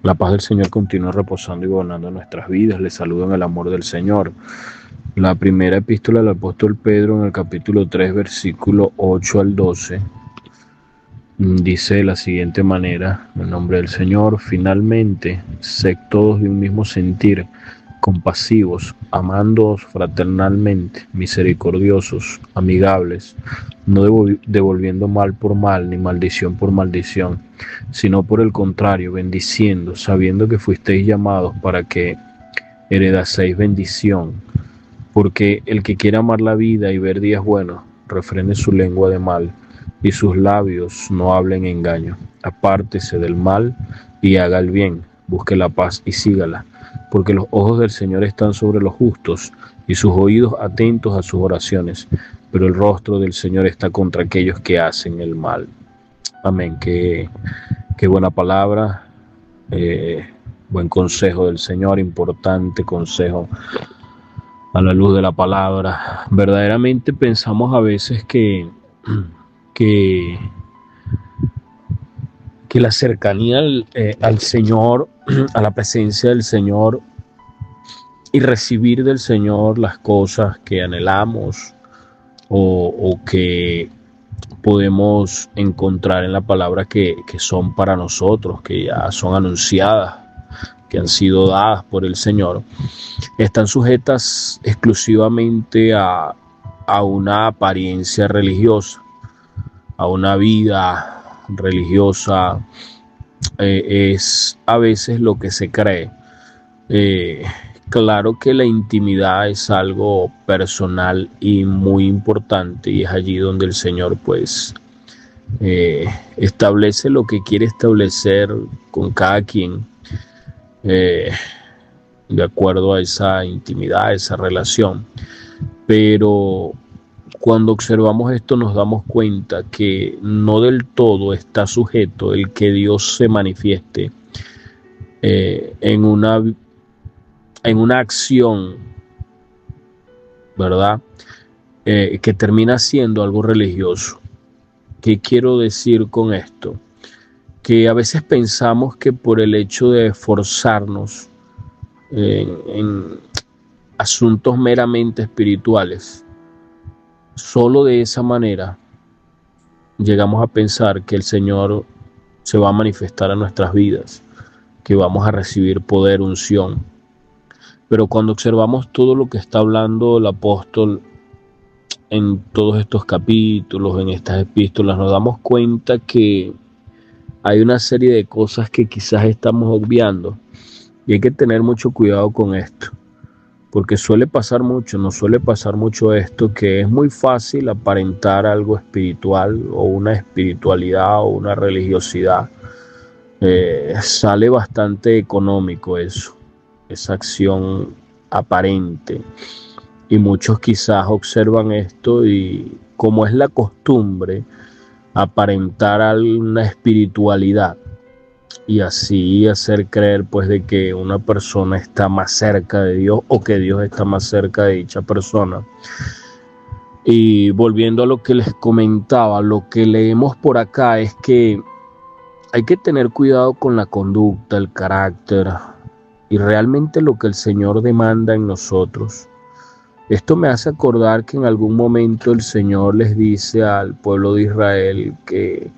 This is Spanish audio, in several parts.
La paz del Señor continúa reposando y gobernando nuestras vidas. Les saludo en el amor del Señor. La primera epístola del apóstol Pedro en el capítulo 3, versículo 8 al 12, dice de la siguiente manera, en nombre del Señor: finalmente, sed todos de un mismo sentir, compasivos, amándoos fraternalmente, misericordiosos, amigables, no devolviendo mal por mal, ni maldición por maldición, sino por el contrario, bendiciendo, sabiendo que fuisteis llamados para que heredaseis bendición. Porque el que quiera amar la vida y ver días buenos, refrene su lengua de mal, y sus labios no hablen engaño. Apártese del mal y haga el bien, busque la paz y sígala, porque los ojos del Señor están sobre los justos y sus oídos atentos a sus oraciones, pero el rostro del Señor está contra aquellos que hacen el mal. Amén. Qué buena palabra, buen consejo del Señor, importante consejo a la luz de la palabra. Verdaderamente pensamos a veces que, que la cercanía al Señor, a la presencia del Señor y recibir del Señor las cosas que anhelamos o que podemos encontrar en la palabra que son para nosotros, que ya son anunciadas, que han sido dadas por el Señor, están sujetas exclusivamente a una apariencia religiosa, a una vida religiosa. Es a veces lo que se cree. Claro que la intimidad es algo personal y muy importante, y es allí donde el Señor pues establece lo que quiere establecer con cada quien, de acuerdo a esa intimidad, a esa relación. Pero cuando observamos esto nos damos cuenta que no del todo está sujeto el que Dios se manifieste en una acción, ¿verdad? Que termina siendo algo religioso. ¿Qué quiero decir con esto? Que a veces pensamos que por el hecho de esforzarnos en asuntos meramente espirituales, solo de esa manera llegamos a pensar que el Señor se va a manifestar a nuestras vidas, que vamos a recibir poder, unción. Pero cuando observamos todo lo que está hablando el apóstol en todos estos capítulos, en estas epístolas, nos damos cuenta que hay una serie de cosas que quizás estamos obviando, y hay que tener mucho cuidado con esto, porque nos suele pasar mucho esto, que es muy fácil aparentar algo espiritual o una espiritualidad o una religiosidad. Sale bastante económico eso, esa acción aparente, y muchos quizás observan esto y, como es la costumbre, aparentar una espiritualidad y así hacer creer pues de que una persona está más cerca de Dios o que Dios está más cerca de dicha persona. Y volviendo a lo que les comentaba, lo que leemos por acá es que hay que tener cuidado con la conducta, el carácter y realmente lo que el Señor demanda en nosotros. Esto me hace acordar que en algún momento el Señor les dice al pueblo de Israel que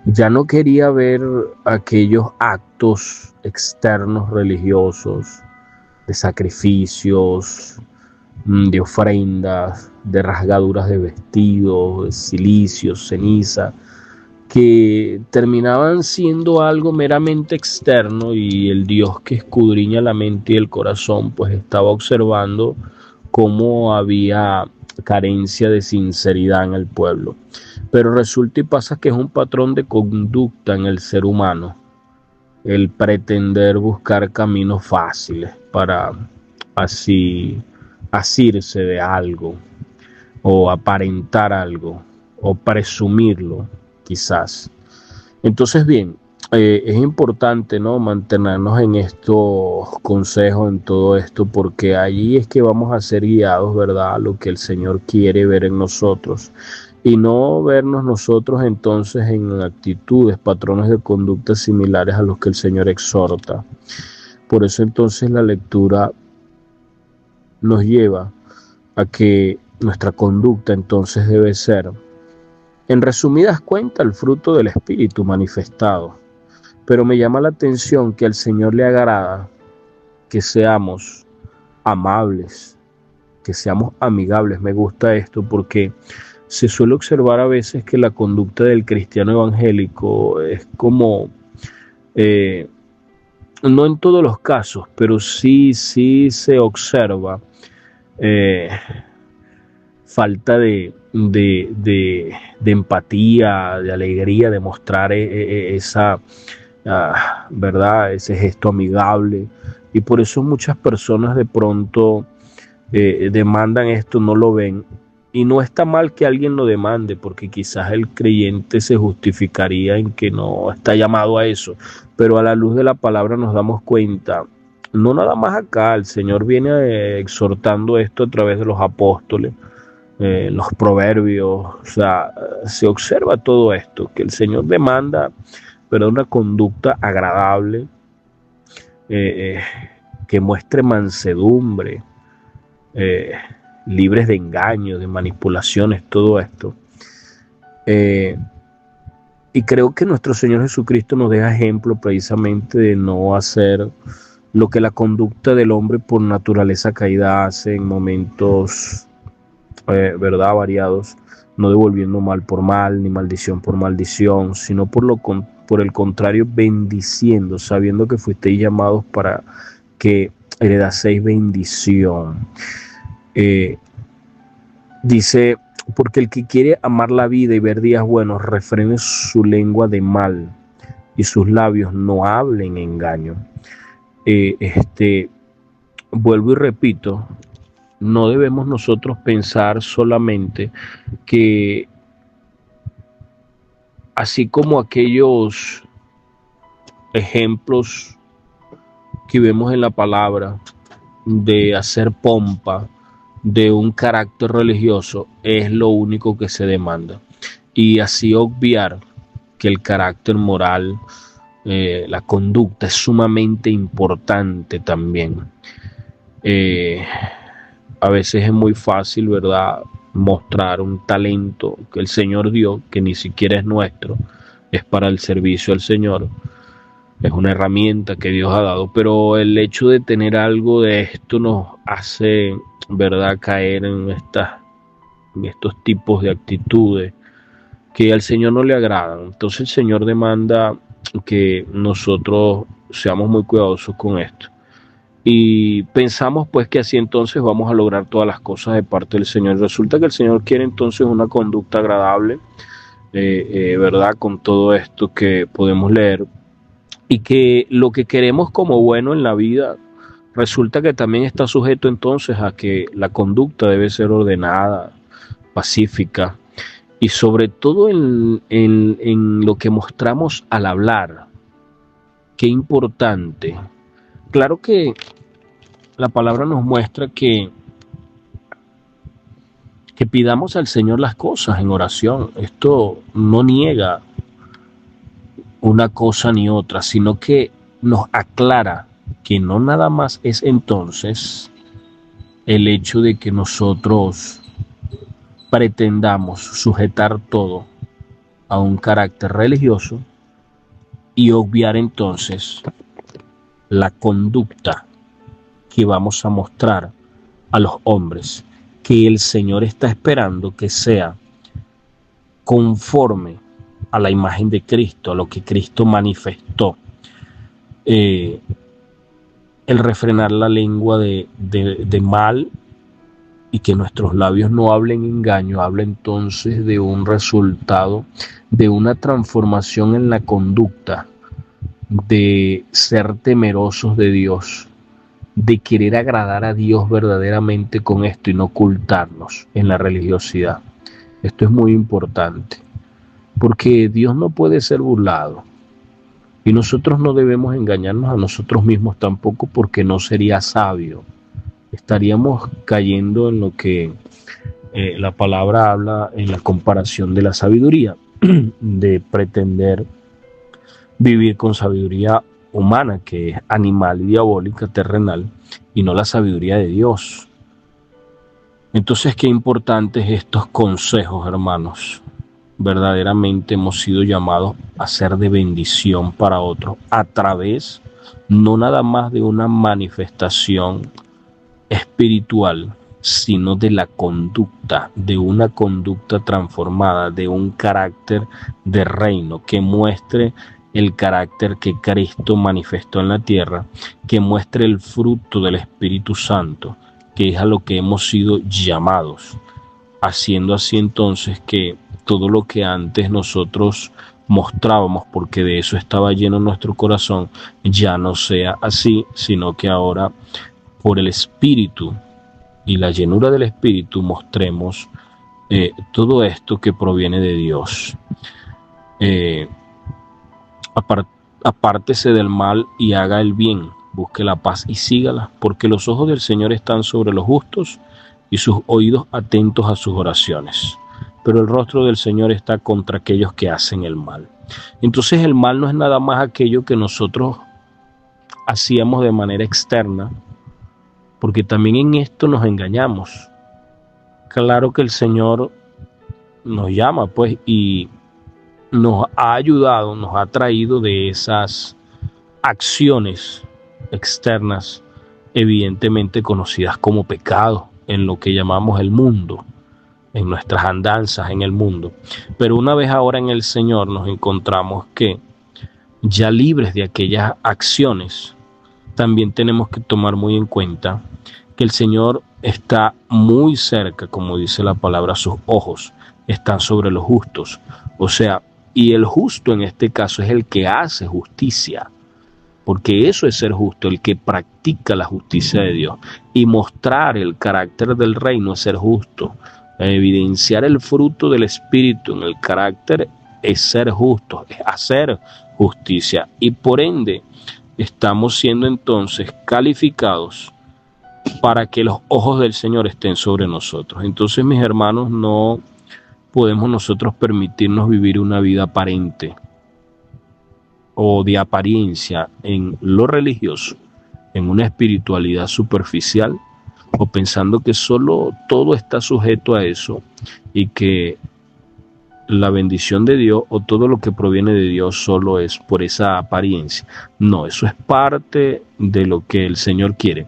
ya no quería ver aquellos actos externos religiosos, de sacrificios, de ofrendas, de rasgaduras de vestidos, de cilicios, ceniza, que terminaban siendo algo meramente externo, y el Dios que escudriña la mente y el corazón pues estaba observando cómo había carencia de sinceridad en el pueblo. Pero resulta y pasa que es un patrón de conducta en el ser humano el pretender buscar caminos fáciles para así asirse de algo, o aparentar algo, o presumirlo quizás. Entonces bien, es importante, ¿no?, mantenernos en estos consejos, en todo esto, porque allí es que vamos a ser guiados, ¿verdad?, a lo que el Señor quiere ver en nosotros. y no vernos nosotros entonces en actitudes, patrones de conducta similares a los que el Señor exhorta. Por eso entonces la lectura nos lleva a que nuestra conducta entonces debe ser, en resumidas cuentas, el fruto del Espíritu manifestado. Pero me llama la atención que al Señor le agrada que seamos amables, que seamos amigables. Me gusta esto porque se suele observar a veces que la conducta del cristiano evangélico es como, no en todos los casos, pero sí se observa falta de empatía, de alegría, de mostrar esa, ¿verdad? Ese gesto amigable. Y por eso muchas personas de pronto demandan esto, no lo ven. Y no está mal que alguien lo demande, porque quizás el creyente se justificaría en que no está llamado a eso. Pero a la luz de la palabra nos damos cuenta, no nada más acá, el Señor viene exhortando esto a través de los apóstoles, los proverbios, o sea, se observa todo esto, que el Señor demanda, pero una conducta agradable, que muestre mansedumbre, libres de engaños, de manipulaciones, todo esto. Y creo que nuestro Señor Jesucristo nos deja ejemplo precisamente de no hacer lo que la conducta del hombre por naturaleza caída hace en momentos, ¿verdad?, variados, no devolviendo mal por mal, ni maldición por maldición, sino por el contrario, bendiciendo, sabiendo que fuisteis llamados para que heredaseis bendición. Dice, porque el que quiere amar la vida y ver días buenos, refrene su lengua de mal y sus labios no hablen engaño. Vuelvo y repito, no debemos nosotros pensar solamente que así como aquellos ejemplos que vemos en la palabra de hacer pompa de un carácter religioso es lo único que se demanda, y así obviar que el carácter moral, la conducta es sumamente importante también. A veces es muy fácil, ¿verdad?, mostrar un talento que el Señor dio, que ni siquiera es nuestro, es para el servicio al Señor, es una herramienta que Dios ha dado, pero el hecho de tener algo de esto nos hace, ¿verdad?, caer en estos tipos de actitudes que al Señor no le agradan. Entonces el Señor demanda que nosotros seamos muy cuidadosos con esto. Y pensamos pues que así entonces vamos a lograr todas las cosas de parte del Señor. Resulta que el Señor quiere entonces una conducta agradable, ¿verdad?, con todo esto que podemos leer, y que lo que queremos como bueno en la vida resulta que también está sujeto entonces a que la conducta debe ser ordenada, pacífica, y sobre todo en lo que mostramos al hablar. Qué importante. Claro que la palabra nos muestra que pidamos al Señor las cosas en oración. Esto no niega una cosa ni otra, sino que nos aclara que no nada más es entonces el hecho de que nosotros pretendamos sujetar todo a un carácter religioso y obviar entonces la conducta que vamos a mostrar a los hombres, que el Señor está esperando que sea conforme a la imagen de Cristo, a lo que Cristo manifestó. El refrenar la lengua de mal y que nuestros labios no hablen engaño, habla entonces de un resultado, de una transformación en la conducta, de ser temerosos de Dios, de querer agradar a Dios verdaderamente con esto y no ocultarnos en la religiosidad. Esto es muy importante, porque Dios no puede ser burlado y nosotros no debemos engañarnos a nosotros mismos tampoco, porque no sería sabio. Estaríamos cayendo en lo que La palabra habla en la comparación de la sabiduría, de pretender vivir con sabiduría humana, que es animal y diabólica, terrenal, y no la sabiduría de Dios. Entonces, qué importantes estos consejos, hermanos. Verdaderamente hemos sido llamados a ser de bendición para otros a través no nada más de una manifestación espiritual, sino de la conducta, de una conducta transformada, de un carácter de reino que muestre el carácter que Cristo manifestó en la tierra, que muestre el fruto del Espíritu Santo, que es a lo que hemos sido llamados, haciendo así entonces que todo lo que antes nosotros mostrábamos, porque de eso estaba lleno nuestro corazón, ya no sea así, sino que ahora por el Espíritu y la llenura del Espíritu mostremos todo esto que proviene de Dios. Apártese del mal y haga el bien, busque la paz y sígala, porque los ojos del Señor están sobre los justos y sus oídos atentos a sus oraciones. Pero el rostro del Señor está contra aquellos que hacen el mal. Entonces el mal no es nada más aquello que nosotros hacíamos de manera externa, porque también en esto nos engañamos. Claro que el Señor nos llama, pues, y nos ha ayudado, nos ha traído de esas acciones externas, evidentemente conocidas como pecado, en lo que llamamos el mundo, en nuestras andanzas en el mundo. Pero una vez ahora en el Señor nos encontramos que ya libres de aquellas acciones, también tenemos que tomar muy en cuenta que el Señor está muy cerca, como dice la palabra, sus ojos están sobre los justos. O sea, y el justo en este caso es el que hace justicia, porque eso es ser justo, el que practica la justicia de Dios. Y mostrar el carácter del reino es ser justo. Evidenciar el fruto del Espíritu en el carácter es ser justo, es hacer justicia. Y por ende, estamos siendo entonces calificados para que los ojos del Señor estén sobre nosotros. Entonces, mis hermanos, no podemos nosotros permitirnos vivir una vida aparente o de apariencia en lo religioso, en una espiritualidad superficial, o pensando que solo todo está sujeto a eso y que la bendición de Dios o todo lo que proviene de Dios solo es por esa apariencia. No, eso es parte de lo que el Señor quiere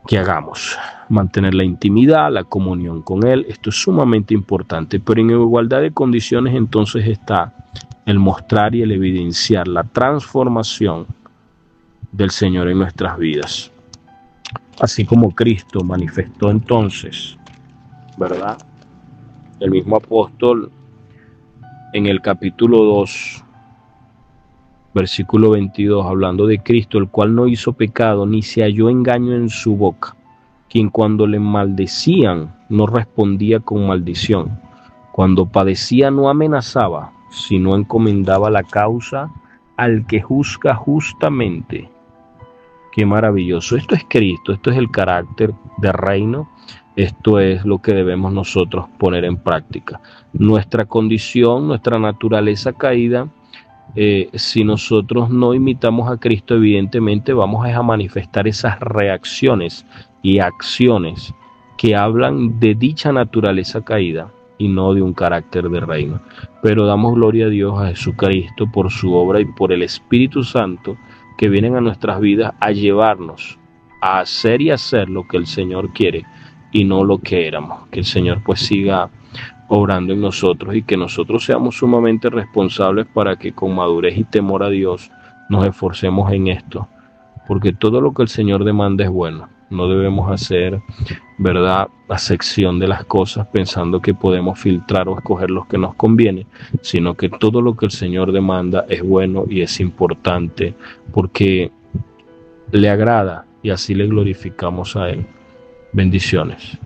que hagamos. Mantener la intimidad, la comunión con Él, esto es sumamente importante, pero en igualdad de condiciones entonces está el mostrar y el evidenciar la transformación del Señor en nuestras vidas. Así como Cristo manifestó entonces, ¿verdad? El mismo apóstol en el capítulo 2, versículo 22, hablando de Cristo, el cual no hizo pecado, ni se halló engaño en su boca, quien cuando le maldecían no respondía con maldición, cuando padecía no amenazaba, sino encomendaba la causa al que juzga justamente. Qué maravilloso. Esto es Cristo, esto es el carácter de reino, esto es lo que debemos nosotros poner en práctica. Nuestra condición, nuestra naturaleza caída, si nosotros no imitamos a Cristo, evidentemente vamos a manifestar esas reacciones y acciones que hablan de dicha naturaleza caída y no de un carácter de reino. Pero damos gloria a Dios, a Jesucristo, por su obra y por el Espíritu Santo que vienen a nuestras vidas a llevarnos a hacer y hacer lo que el Señor quiere y no lo que éramos. Que el Señor pues siga obrando en nosotros y que nosotros seamos sumamente responsables para que con madurez y temor a Dios nos esforcemos en esto, porque todo lo que el Señor demanda es bueno. No debemos hacer, ¿verdad?, acepción de las cosas pensando que podemos filtrar o escoger los que nos conviene, sino que todo lo que el Señor demanda es bueno y es importante porque le agrada y así le glorificamos a Él. Bendiciones.